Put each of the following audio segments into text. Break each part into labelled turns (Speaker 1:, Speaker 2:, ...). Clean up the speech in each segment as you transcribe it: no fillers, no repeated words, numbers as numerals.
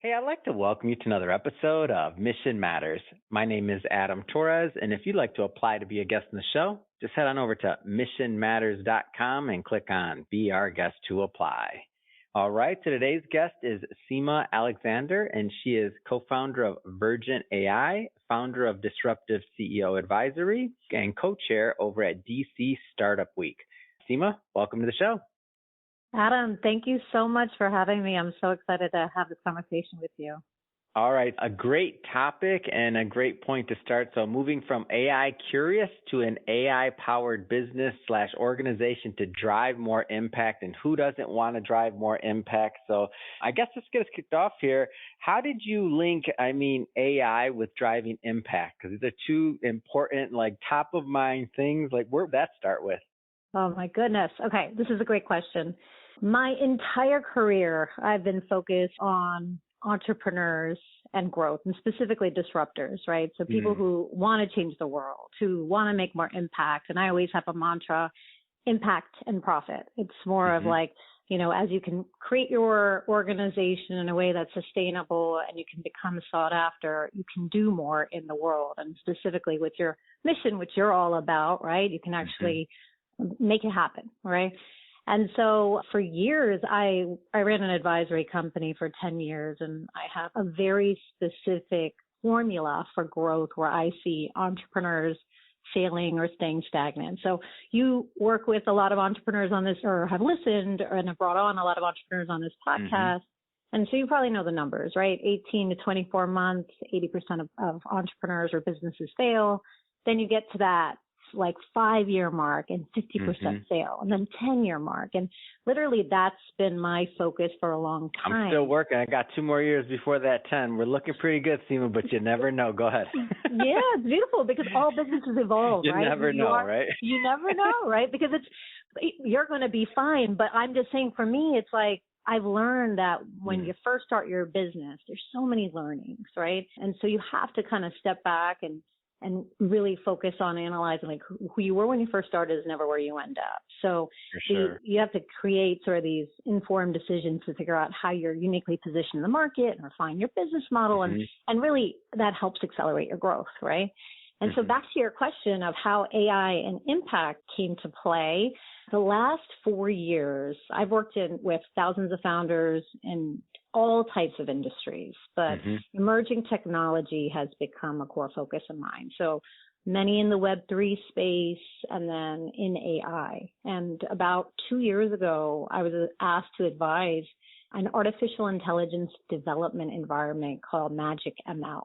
Speaker 1: Hey, I'd like to welcome you to another episode of Mission Matters. My name is Adam Torres, and if you'd like to apply to be a guest in the show, just head on over to missionmatters.com and click on Be Our Guest to apply. All right, so today's guest is Seema Alexander, and she is co-founder of Vergent AI, founder of Disruptive CEO Advisory, and co-chair over at DC Startup Week. Seema, welcome to the show.
Speaker 2: Adam, thank you so much for having me. I'm so excited to have this conversation with you.
Speaker 1: All right, a great topic and a great point to start. So moving from AI curious to an AI-powered business/organization to drive more impact, and who doesn't want to drive more impact? So I guess let's get us kicked off here. How did you link, AI with driving impact? Because these are two important, top of mind things. Where'd that start with?
Speaker 2: Oh, my goodness. Okay, this is a great question. My entire career, I've been focused on entrepreneurs and growth, and specifically disruptors, right? So people who want to change the world, who want to make more impact. And I always have a mantra, impact and profit. It's more of as you can create your organization in a way that's sustainable and you can become sought after, you can do more in the world. And specifically with your mission, which you're all about, right? You can actually make it happen, right? And so for years, I ran an advisory company for 10 years, and I have a very specific formula for growth where I see entrepreneurs failing or staying stagnant. So you work with a lot of entrepreneurs on this, or have listened and have brought on a lot of entrepreneurs on this podcast. And so you probably know the numbers, right? 18 to 24 months, 80% of entrepreneurs or businesses fail. Then you get to that 5-year mark and 50% fail, and then 10-year mark. And literally that's been my focus for a long time.
Speaker 1: I'm still working. I got 2 more years before that 10. We're looking pretty good, Seema, but you never know. Go ahead.
Speaker 2: Yeah, it's beautiful because all businesses evolve, right?
Speaker 1: You never know, right?
Speaker 2: You never know, right? Because you're going to be fine. But I'm just saying for me, it's I've learned that when you first start your business, there's so many learnings, right? And so you have to kind of step back and really focus on analyzing who you were when you first started is never where you end up. So you have to create sort of these informed decisions to figure out how you're uniquely positioned in the market and refine your business model. And really that helps accelerate your growth, right? And so back to your question of how AI and impact came to play, the last 4 years, I've worked with thousands of founders in all types of industries, but emerging technology has become a core focus of mine. So many in the Web3 space and then in AI. And about 2 years ago, I was asked to advise an artificial intelligence development environment called Magic ML.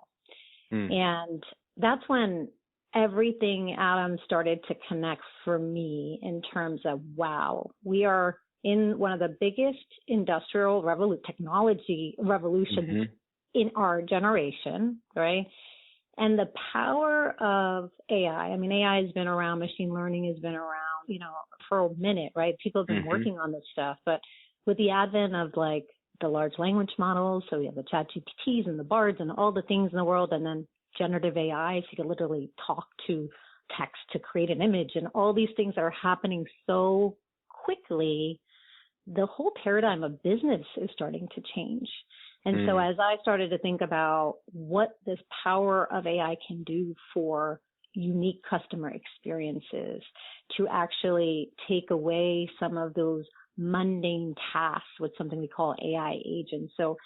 Speaker 2: And that's when everything, Adam, started to connect for me in terms of, wow, we are in one of the biggest industrial technology revolutions in our generation, right? And the power of AI, AI has been around, machine learning has been around, for a minute, right? People have been working on this stuff, but with the advent of the large language models, so we have the ChatGPTs and the Bards and all the things in the world, and then generative AI, so you can literally talk to text to create an image, and all these things are happening so quickly, the whole paradigm of business is starting to change. And so as I started to think about what this power of AI can do for unique customer experiences, to actually take away some of those mundane tasks with something we call AI agents. So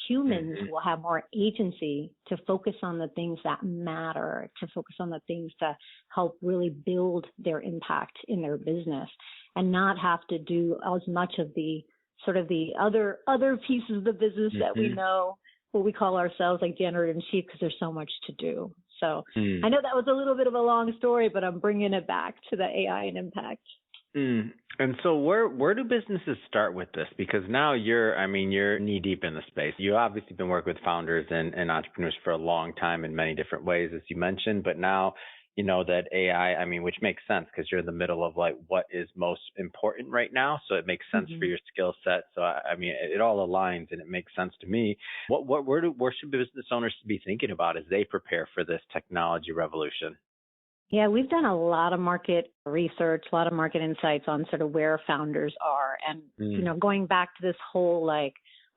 Speaker 2: humans will have more agency to focus on the things that matter, to focus on the things that help really build their impact in their business, and not have to do as much of the sort of the other pieces of the business that we know, what we call ourselves janitor in chief, because there's so much to do. So I know that was a little bit of a long story, but I'm bringing it back to the AI and impact.
Speaker 1: And so where do businesses start with this? Because now you're knee deep in the space. You obviously been working with founders and entrepreneurs for a long time in many different ways, as you mentioned, but now you know that AI, which makes sense because you're in the middle of what is most important right now. So it makes sense for your skill set. So it all aligns and it makes sense to me. Where should business owners be thinking about as they prepare for this technology revolution?
Speaker 2: Yeah, we've done a lot of market research, a lot of market insights on sort of where founders are. And, going back to this whole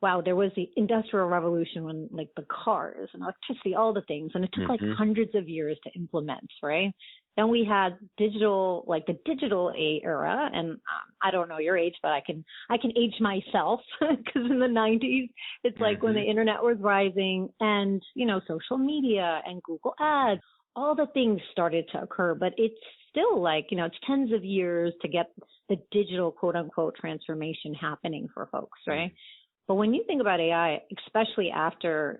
Speaker 2: wow, there was the Industrial Revolution when like the cars and electricity, all the things, and it took like hundreds of years to implement, right? Then we had digital, like the digital era, and I don't know your age, but I can age myself because in the 90s, it's like when the internet was rising, and social media and Google Ads, all the things started to occur, but it's still like it's tens of years to get the digital quote unquote transformation happening for folks, right? But when you think about AI, especially after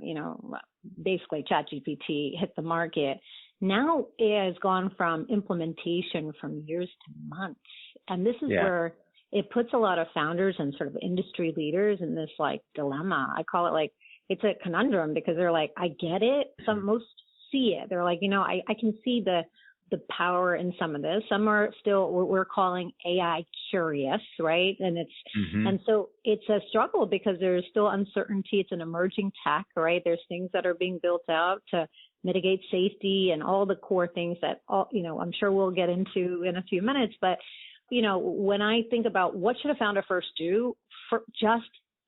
Speaker 2: basically ChatGPT hit the market, now AI has gone from implementation from years to months. And this is where it puts a lot of founders and sort of industry leaders in this like dilemma. I call it like, it's a conundrum because they're like, I get it. Most see it. They're like, I can see the power in some of this. Some are still what we're calling AI curious, right? And and so it's a struggle because there's still uncertainty. It's an emerging tech, right? There's things that are being built out to mitigate safety and all the core things that I'm sure we'll get into in a few minutes. But when I think about what should a founder first do, just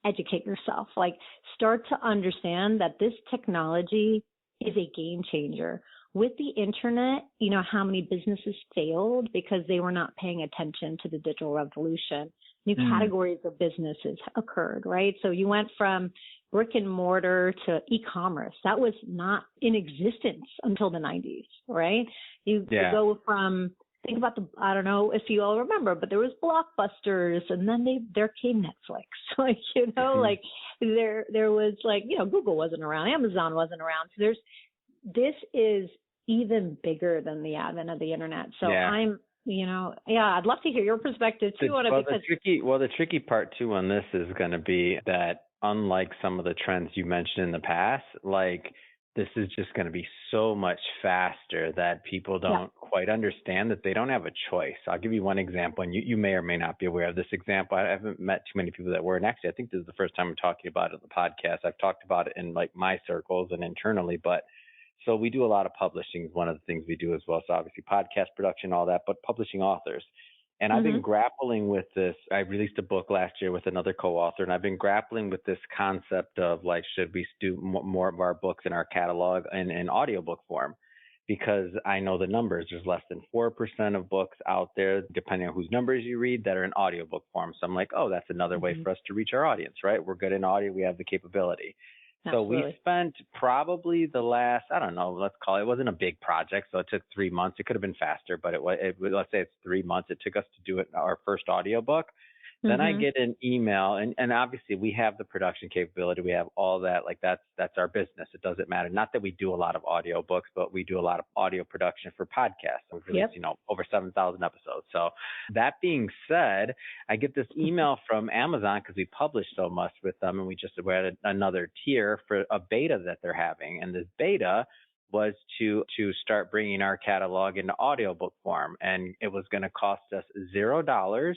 Speaker 2: educate yourself. Like start to understand that this technology is a game changer. With the internet, how many businesses failed because they were not paying attention to the digital revolution. New categories of businesses occurred, right? So you went from brick and mortar to e-commerce. That was not in existence until the 90s, right? You go from, think about I don't know if you all remember, but there was Blockbusters, and then there came Netflix. Like, like there was like, Google wasn't around, Amazon wasn't around. So this is even bigger than the advent of the internet. So I'm, I'd love to hear your perspective too on it.
Speaker 1: The tricky part too on this is going to be that unlike some of the trends you mentioned in the past, like this is just going to be so much faster that people don't quite understand that they don't have a choice. I'll give you one example, and you may or may not be aware of this example. I haven't met too many people that were, and actually I think this is the first time I'm talking about it on the podcast. I've talked about it in like my circles and internally, but so we do a lot of publishing, one of the things we do as well. So obviously podcast production, all that, but publishing authors. And I've been grappling with this. I released a book last year with another co-author, and I've been grappling with this concept of like, should we do more of our books in our catalog in audiobook form? Because I know the numbers, there's less than 4% of books out there, depending on whose numbers you read, that are in audiobook form. So I'm like, oh, that's another way for us to reach our audience, right? We're good in audio. We have the capability.
Speaker 2: Absolutely.
Speaker 1: So we spent probably the last, I don't know, let's call it wasn't a big project. So it took 3 months. It could have been faster, but let's say it's 3 months. It took us to do it, our first audiobook. Then I get an email, and obviously we have the production capability. We have all that. Like that's our business. It doesn't matter. Not that we do a lot of audiobooks, but we do a lot of audio production for podcasts. We've released, over 7,000 episodes. So that being said, I get this email from Amazon because we publish so much with them, and we're at another tier for a beta that they're having. And this beta was to start bringing our catalog into audiobook form, and it was going to cost us $0.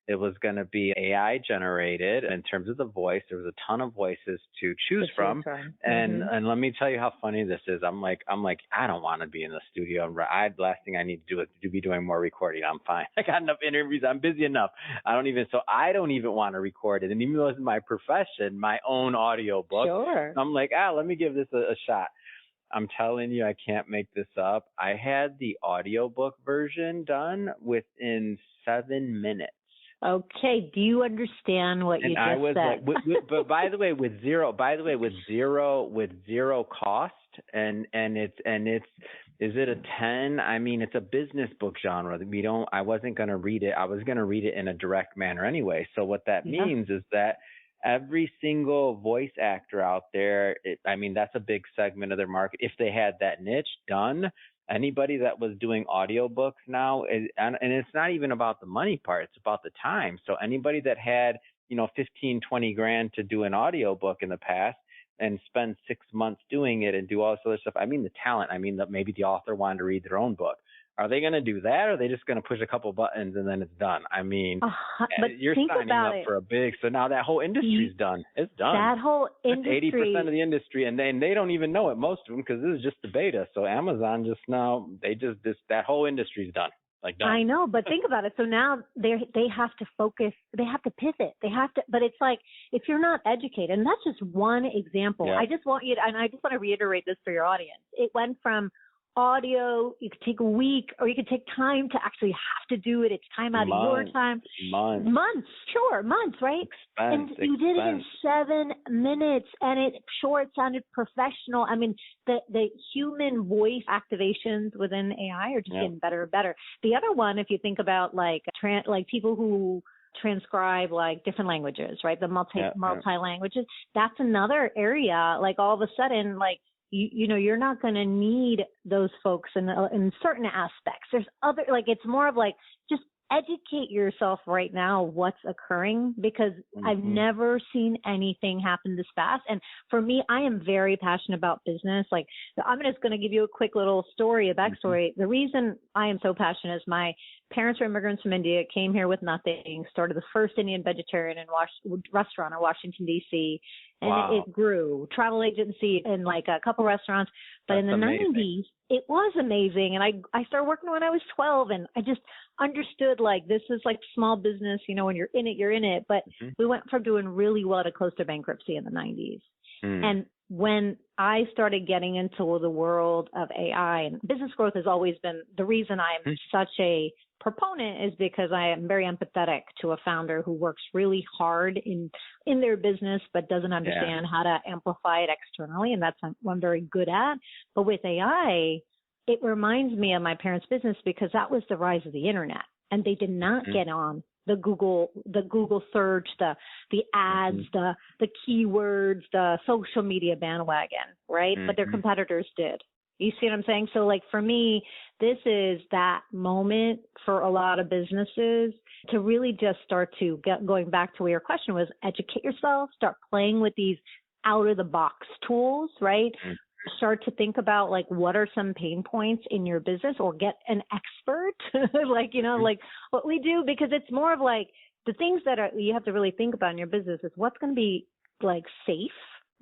Speaker 1: It was going to be AI generated in terms of the voice. There was a ton of voices to choose from. And let me tell you how funny this is. I'm like, I don't want to be in the studio. Last thing I need to do is to be doing more recording. I'm fine. I got enough interviews. I'm busy enough. I don't even want to record it. And even though it's my profession, my own audio book, I'm like, let me give this a shot. I'm telling you, I can't make this up. I had the audiobook version done within 7 minutes.
Speaker 2: Okay. Do you understand what you just said? And I was
Speaker 1: like, but by the way, with zero cost, and it's, is it a 10? I mean, it's a business book genre. I wasn't going to read it. I was going to read it in a direct manner anyway. So what that means is that every single voice actor out there, that's a big segment of their market. If they had that niche done, anybody that was doing audiobooks now, and it's not even about the money part, it's about the time. So anybody that had, 15, 20 grand to do an audiobook in the past and spend 6 months doing it and do all this other stuff. The talent, that maybe the author wanted to read their own book. Are they going to do that, or are they just going to push a couple buttons and then it's done?
Speaker 2: But
Speaker 1: you're signing up for a big, so now that whole industry's done. It's done.
Speaker 2: That whole industry.
Speaker 1: 80% of the industry, and they don't even know it, most of them, because this is just the beta. So Amazon that whole industry's done.
Speaker 3: Like done.
Speaker 2: I know, but think about it. So now they have to focus, they have to pivot, but it's like, if you're not educated, and that's just one example.
Speaker 3: Yeah.
Speaker 2: I just want to reiterate this for your audience. It went from audio, you could take a week, or you could take time to actually have to do it. It's time out of your time. Months, right? And you did it in 7 minutes, and it sounded professional. I mean, the human voice activations within AI are just getting better and better. The other one, if you think about like people who transcribe like different languages, right? The multi languages, that's another area. Like all of a sudden, like, you know, you're not going to need those folks in certain aspects. There's other, like, it's more of like, just educate yourself right now what's occurring, because I've never seen anything happen this fast. And for me, I am very passionate about business. Like, I'm just going to give you a quick little story, a backstory. The reason I am so passionate is my parents are immigrants from India, came here with nothing, started the first Indian vegetarian restaurant in Washington, D.C., and it grew. Travel agency and like a couple restaurants. But in the 90s, it was amazing. And I started working when I was 12, and I just understood, like, this is like small business, you know, when you're in it, you're in it. But we went from doing really well to close to bankruptcy in the 90s. And when I started getting into the world of AI, and business growth has always been the reason I'm such a proponent, is because I am very empathetic to a founder who works really hard in their business, but doesn't understand how to amplify it externally. And that's what I'm very good at. But with AI, it reminds me of my parents' business, because that was the rise of the internet, and they did not get on the Google search, the ads, the keywords, the social media bandwagon, right? But their competitors did. You see what I'm saying? So like for me, this is that moment for a lot of businesses to really just start to going back to where your question was, educate yourself, start playing with these out of the box tools, right? Start to think about, like, what are some pain points in your business, or get an expert, like, you know, like what we do, because it's more of like the things that you have to really think about in your business is what's going to be like safe,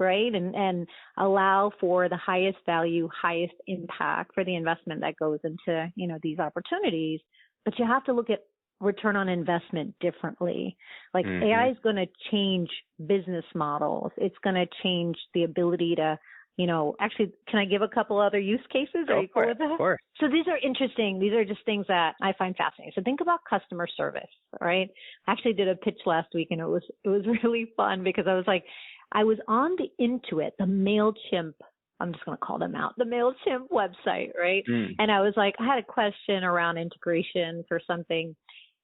Speaker 2: right? And allow for the highest value, highest impact for the investment that goes into, you know, these opportunities. But you have to look at return on investment differently. Like AI is going to change business models. It's going to change the ability to, you know, actually, can I give a couple other use cases? Are you cool with that?
Speaker 1: Of course.
Speaker 2: So these are interesting. These are just things that I find fascinating. So think about customer service, right? I actually did a pitch last week, and it was really fun, because I was on the Intuit, the MailChimp, I'm just going to call them out, the MailChimp website, right? And I was like, I had a question around integration for something,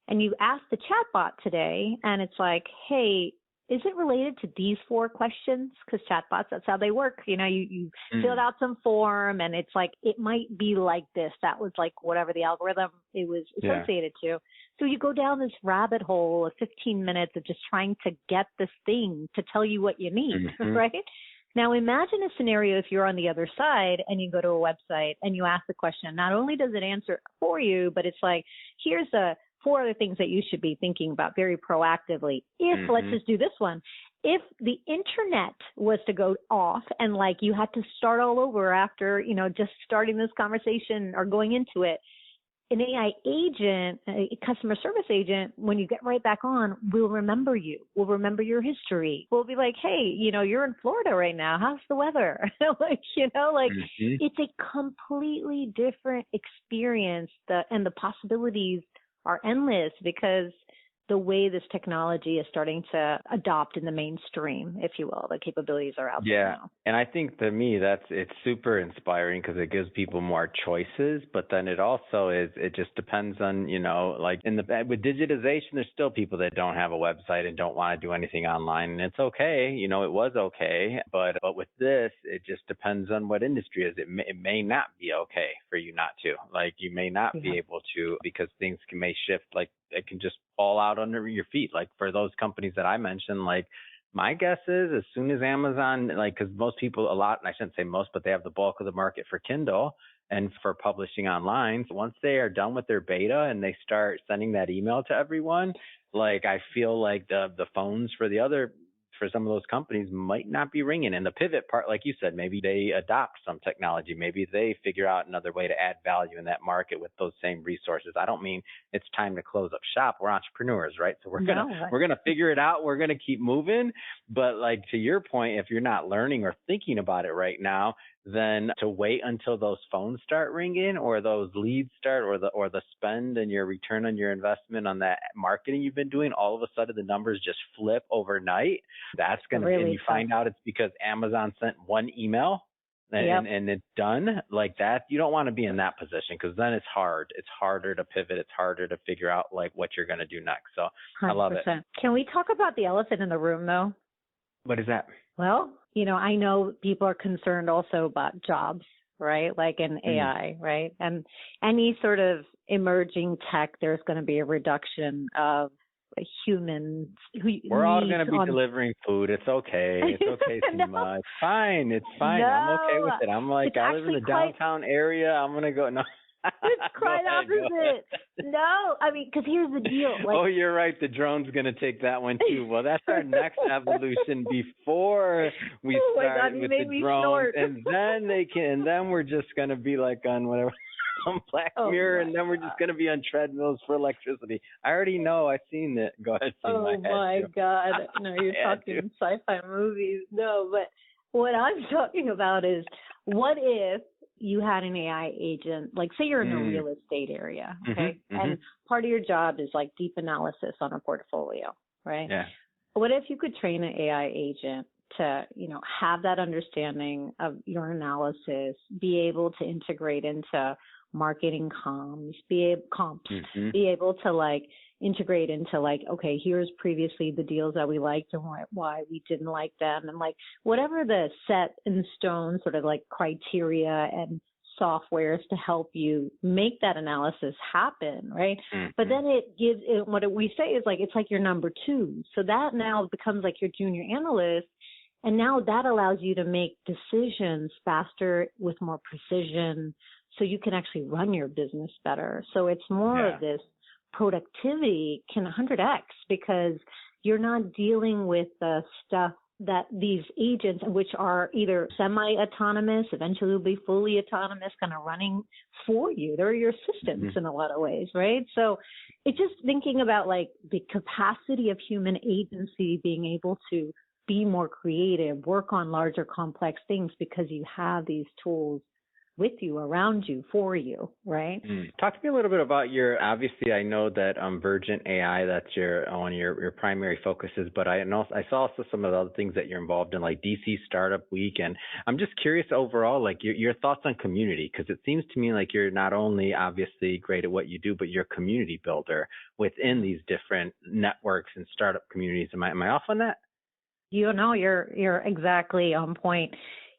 Speaker 2: and you asked the chatbot today, and it's like, hey, is it related to these 4 questions? Because chatbots, that's how they work. You know, you filled out some form, and it's like, it might be like this. That was like whatever the algorithm it was associated to. So you go down this rabbit hole of 15 minutes of just trying to get this thing to tell you what you need, right? Now imagine a scenario if you're on the other side and you go to a website and you ask the question. Not only does it answer for you, but it's like, here's the 4 other things that you should be thinking about very proactively. If, let's just do this one, if the internet was to go off and like you had to start all over after, you know, just starting this conversation or going into it, an AI agent, a customer service agent, when you get right back on, will remember you, will remember your history. We'll be like, hey, you know, you're in Florida right now. How's the weather? Like, you know, like it's a completely different experience, and the possibilities are endless, because the way this technology is starting to adopt in the mainstream, if you will, the capabilities are out there now.
Speaker 1: And I think to me it's super inspiring, because it gives people more choices, but then it also it just depends on, you know, like with digitization, there's still people that don't have a website and don't want to do anything online, and it's okay, you know, it was okay, but with this, it just depends on what industry it is. It may not be okay for you not to, like, you may not be able to, because things may shift, like it can just fall out under your feet. Like for those companies that I mentioned, like my guess is as soon as Amazon, like, because most people, and I shouldn't say most, but they have the bulk of the market for Kindle and for publishing online. So once they are done with their beta and they start sending that email to everyone, like I feel like the phones for the other for some of those companies might not be ringing. And the pivot part, like you said, maybe they adopt some technology. Maybe they figure out another way to add value in that market with those same resources. I don't mean it's time to close up shop. We're entrepreneurs, right? So we're gonna figure it out. We're gonna keep moving. But like to your point, if you're not learning or thinking about it right now, then to wait until those phones start ringing or those leads start or the spend and your return on your investment on that marketing you've been doing, all of a sudden the numbers just flip overnight. That's going to, and you find out it's because Amazon sent one email and it's done like that. You don't want to be in that position because then it's hard. It's harder to pivot. It's harder to figure out like what you're going to do next. So 100%. I love it.
Speaker 2: Can we talk about the elephant in the room though?
Speaker 1: What is that?
Speaker 2: Well, I know people are concerned also about jobs, right? Like in AI, right? And any sort of emerging tech, there's going to be a reduction of humans.
Speaker 1: We're all going to be delivering food. It's okay. It's okay, Seema. It's fine. It's fine. No, I'm okay with it. I'm like, I live in the downtown area. I'm going to go. No.
Speaker 2: It's quite opposite. No, I mean, because here's the deal. Like,
Speaker 1: oh, you're right. The drone's going to take that one too. Well, that's our next evolution before we start with the drones, and then we're just going to be like on whatever. On Black Mirror, and then we're just going to be on treadmills for electricity. I already know. I've seen it. Go ahead.
Speaker 2: Oh, my God. No, you're talking sci-fi movies. No, but what I'm talking about is what if you had an AI agent, like say you're in the real estate area, okay? And part of your job is like deep analysis on a portfolio, right?
Speaker 1: Yeah.
Speaker 2: What if you could train an AI agent to, have that understanding of your analysis, be able to integrate into marketing comms, be able to like integrate into like, okay, here's previously the deals that we liked and why we didn't like them, and like whatever the set in stone sort of like criteria and softwares to help you make that analysis happen, right? But then it gives it, what we say is like, it's like your number two. So that now becomes like your junior analyst. And now that allows you to make decisions faster with more precision, so you can actually run your business better. So it's more of this productivity can 100x because you're not dealing with the stuff that these agents, which are either semi-autonomous, eventually will be fully autonomous, kind of running for you. They're your assistants in a lot of ways, right? So it's just thinking about like the capacity of human agency, being able to be more creative, work on larger complex things because you have these tools with you, around you, for you, right?
Speaker 1: Talk to me a little bit about obviously I know that Vergent AI, that's one of your primary focuses, but I saw also some of the other things that you're involved in, like DC Startup Week, and I'm just curious overall, like your thoughts on community, because it seems to me like you're not only obviously great at what you do, but you're a community builder within these different networks and startup communities. Am I off on that?
Speaker 2: You're exactly on point.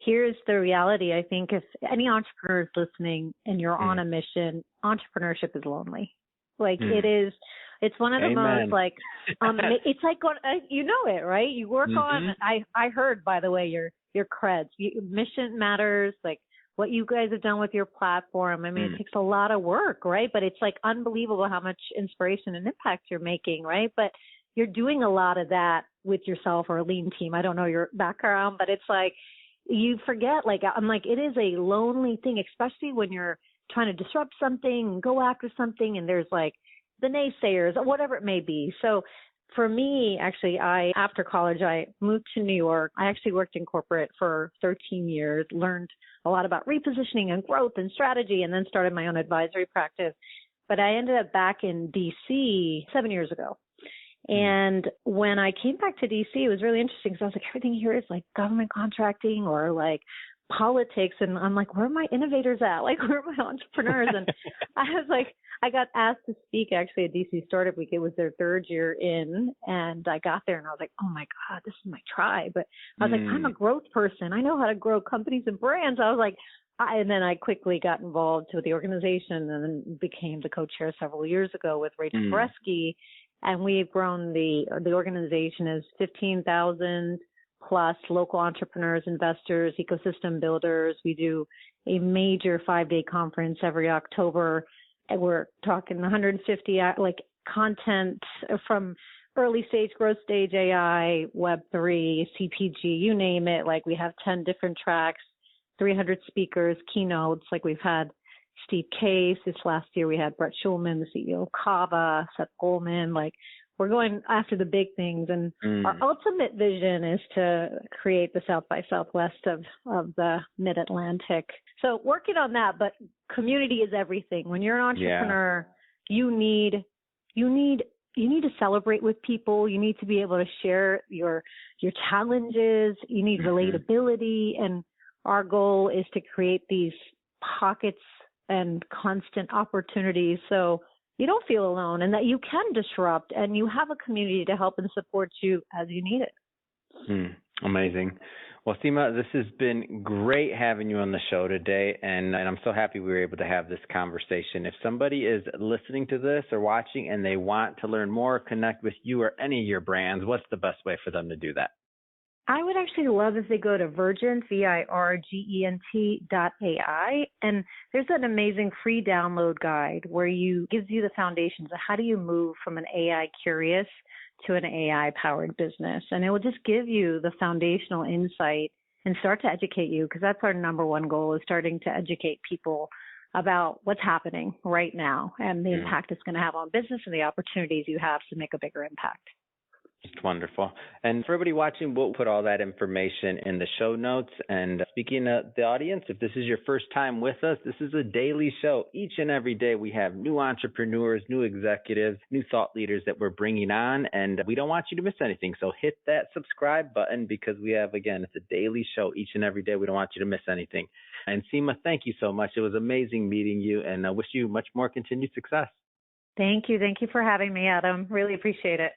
Speaker 2: Here's the reality. I think if any entrepreneur is listening and you're on a mission, entrepreneurship is lonely. Like it's one of the most like, it's like, you know it, right? You work on, I heard, by the way, your creds, mission matters, like what you guys have done with your platform. I mean, it takes a lot of work, right? But it's like unbelievable how much inspiration and impact you're making, right? But you're doing a lot of that with yourself or a lean team. I don't know your background, but it's like, you forget, like, I'm like, it is a lonely thing, especially when you're trying to disrupt something, go after something, and there's like the naysayers or whatever it may be. So for me, actually, after college, I moved to New York. I actually worked in corporate for 13 years, learned a lot about repositioning and growth and strategy, and then started my own advisory practice. But I ended up back in DC 7 years ago. And when I came back to DC, it was really interesting because I was like, everything here is like government contracting or like politics. And I'm like, where are my innovators at? Like, where are my entrepreneurs? And I was like, I got asked to speak actually at DC Startup Week. It was their third year in. And I got there and I was like, oh my God, this is my tribe. But I was like, I'm a growth person. I know how to grow companies and brands. I was like, and then I quickly got involved with the organization and then became the co-chair several years ago with Rachel Foresky. And we've grown the organization as 15,000 plus local entrepreneurs, investors, ecosystem builders. We do a major 5-day conference every October. And we're talking 150 like content from early stage, growth stage AI, Web3, CPG, you name it. Like we have 10 different tracks, 300 speakers, keynotes. Like we've had Steve Case. This last year we had Brett Schulman, the CEO of Kava, Seth Goldman. Like we're going after the big things. And our ultimate vision is to create the South by Southwest of the Mid-Atlantic. So working on that, but community is everything. When you're an entrepreneur, you need to celebrate with people. You need to be able to share your challenges. You need relatability. And our goal is to create these pockets and constant opportunities so you don't feel alone and that you can disrupt and you have a community to help and support you as you need it.
Speaker 1: Amazing. Well, Seema, this has been great having you on the show today, and I'm so happy we were able to have this conversation. If somebody is listening to this or watching and they want to learn more, connect with you or any of your brands, what's the best way for them to do that?
Speaker 2: I would actually love if they go to Virgent, VIRGENT.AI, and there's an amazing free download guide where gives you the foundations of how do you move from an AI curious to an AI-powered business. And it will just give you the foundational insight and start to educate you, because that's our number one goal, is starting to educate people about what's happening right now and the impact it's going to have on business and the opportunities you have to make a bigger impact.
Speaker 1: It's wonderful. And for everybody watching, we'll put all that information in the show notes. And speaking of the audience, if this is your first time with us, this is a daily show. Each and every day we have new entrepreneurs, new executives, new thought leaders that we're bringing on, and we don't want you to miss anything. So hit that subscribe button, because we have, again, it's a daily show each and every day. We don't want you to miss anything. And Seema, thank you so much. It was amazing meeting you, and I wish you much more continued success.
Speaker 2: Thank you. Thank you for having me, Adam. Really appreciate it.